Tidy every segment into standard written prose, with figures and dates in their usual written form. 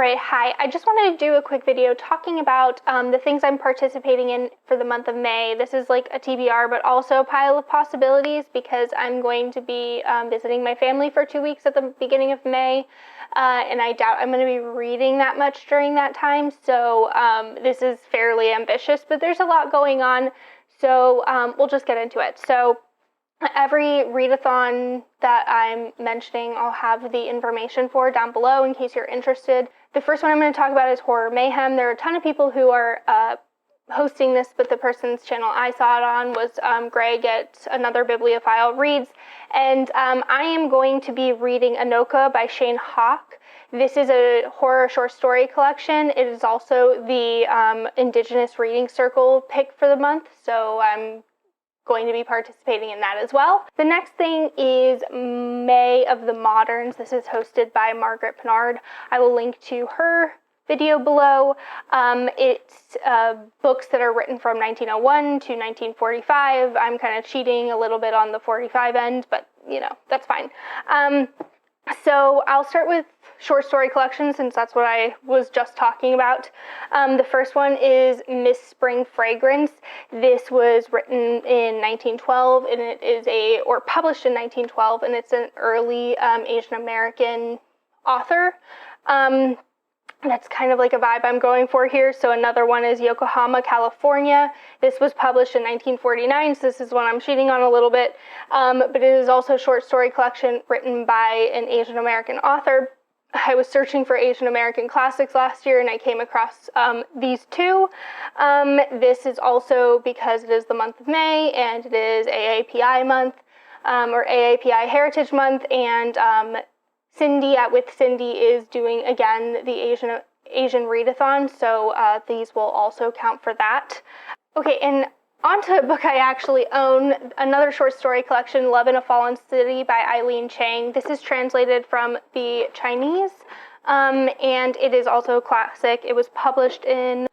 Alright, hi. I just wanted to do a quick video talking about the things I'm participating in for the month of May. This is like a TBR, but also a pile of possibilities because I'm going to be visiting my family for 2 weeks at the beginning of May, and I doubt I'm going to be reading that much during that time, so this is fairly ambitious, but there's a lot going on, so we'll just get into it. So every readathon that I'm mentioning, I'll have the information for down below in case you're interested. The first one I'm going to talk about is Horror Mayhem. There are a ton of people who are hosting this, but the person's channel I saw it on was Greg at Another Bibliophile Reads, and I am going to be reading Anoka by Shane Hawk. This is a horror short story collection. It is also the Indigenous Reading Circle pick for the month, so I'm going to be participating in that as well. The next thing is May of the Moderns. This is hosted by Margaret Pinard. I will link to her video below. It's books that are written from 1901 to 1945. I'm kind of cheating a little bit on the 45 end, but you know, that's fine. So I'll start with short story collections since that's what I was just talking about. The first one is Miss Spring Fragrance. This was written in 1912 and it is or published in 1912, and it's an early Asian American author. That's kind of like a vibe I'm going for here. So another one is Yokohama, California. This was published in 1949, so this is one I'm cheating on a little bit. But it is also a short story collection written by an Asian American author. I was searching for Asian American classics last year and I came across these two. This is also because it is the month of May and it is AAPI month, or AAPI Heritage Month, and Cindy at With Cindy is doing, again, the Asian Readathon, so these will also count for that. Okay, and on to a book I actually own, another short story collection, Love in a Fallen City by Eileen Chang. This is translated from the Chinese, and it is also a classic. It was published in,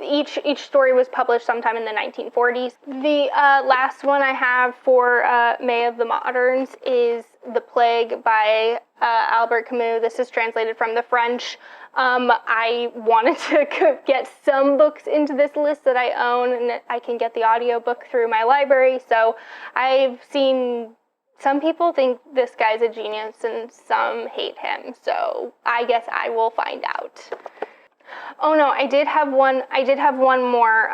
each story was published sometime in the 1940s. The last one I have for May of the Moderns is The Plague by Albert Camus. This is translated from the French. I wanted to get some books into this list that I own, and I can get the audiobook through my library, so I've seen some people think this guy's a genius and some hate him, so I guess I will find out. Oh no, I did have one more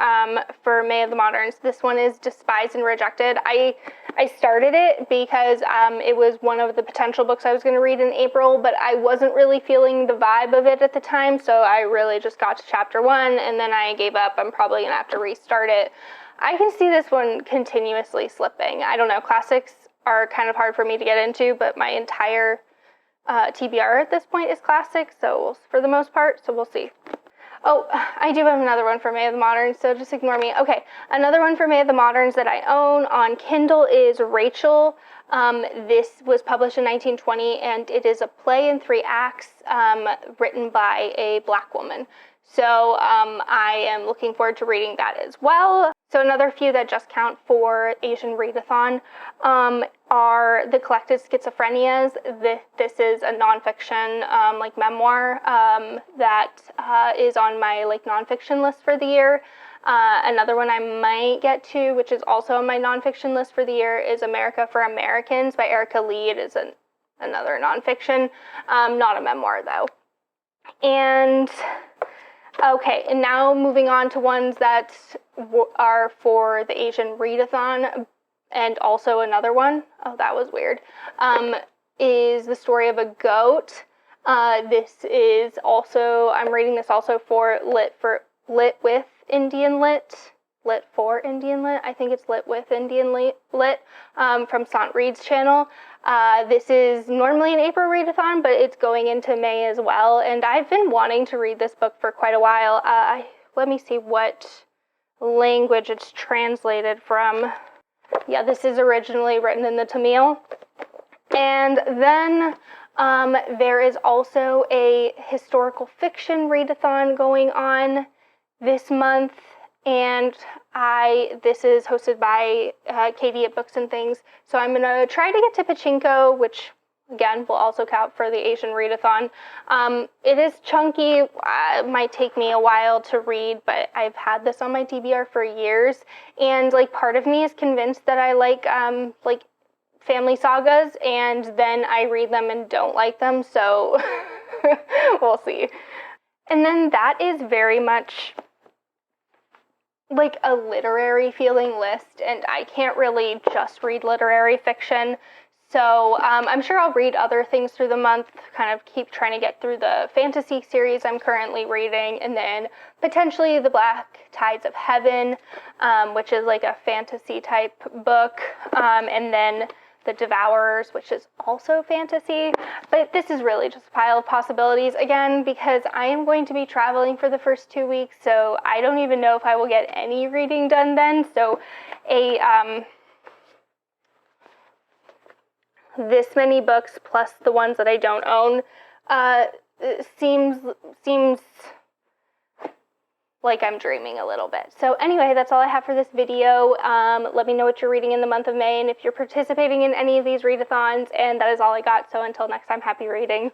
for May of the Moderns. This one is Despised and Rejected. I started it because it was one of the potential books I was going to read in April, but I wasn't really feeling the vibe of it at the time, so I really just got to chapter 1 and then I gave up. I'm probably going to have to restart it. I can see this one continuously slipping. I don't know, classics are kind of hard for me to get into, but my entire TBR at this point is classic, so for the most part, so we'll see. Oh, I do have another one for May of the Moderns, so just ignore me. Okay, another one for May of the Moderns that I own on Kindle is Rachel. This was published in 1920, and it is a play in 3 acts written by a Black woman. So I am looking forward to reading that as well. So another few that just count for Asian Readathon are The Collected Schizophrenias. This is a nonfiction memoir that is on my nonfiction list for the year. Another one I might get to, which is also on my nonfiction list for the year, is America for Americans by Erica Lee. It is another nonfiction, not a memoir though. And okay, and now moving on to ones that are for the Asian Readathon, and also another one, oh that was weird, is The Story of a Goat. This is also, I'm reading this also for LitwithIndianLit, Lit for Indian Lit, I think it's Lit with Indian Lit, from Sant Reed's channel. This is normally an April readathon, but it's going into May as well, and I've been wanting to read this book for quite a while. Let me see what language it's translated from. Yeah, this is originally written in the Tamil. And then there is also a historical fiction readathon going on this month, and this is hosted by Katie at Books and Things. So I'm gonna try to get to Pachinko, which again, will also count for the Asian Readathon. It is chunky. It might take me a while to read, but I've had this on my TBR for years, and like part of me is convinced that I like family sagas, and then I read them and don't like them, so we'll see. And then that is very much like a literary feeling list, and I can't really just read literary fiction. So I'm sure I'll read other things through the month, kind of keep trying to get through the fantasy series I'm currently reading, and then potentially The Black Tides of Heaven, which is like a fantasy type book, and then The Devourers, which is also fantasy. But this is really just a pile of possibilities, again, because I am going to be traveling for the first 2 weeks, so I don't even know if I will get any reading done then. So this many books plus the ones that I don't own seems like I'm dreaming a little bit. So anyway, that's all I have for this video. Let me know what you're reading in the month of May and if you're participating in any of these readathons, and that is all I got. So until next time, happy reading.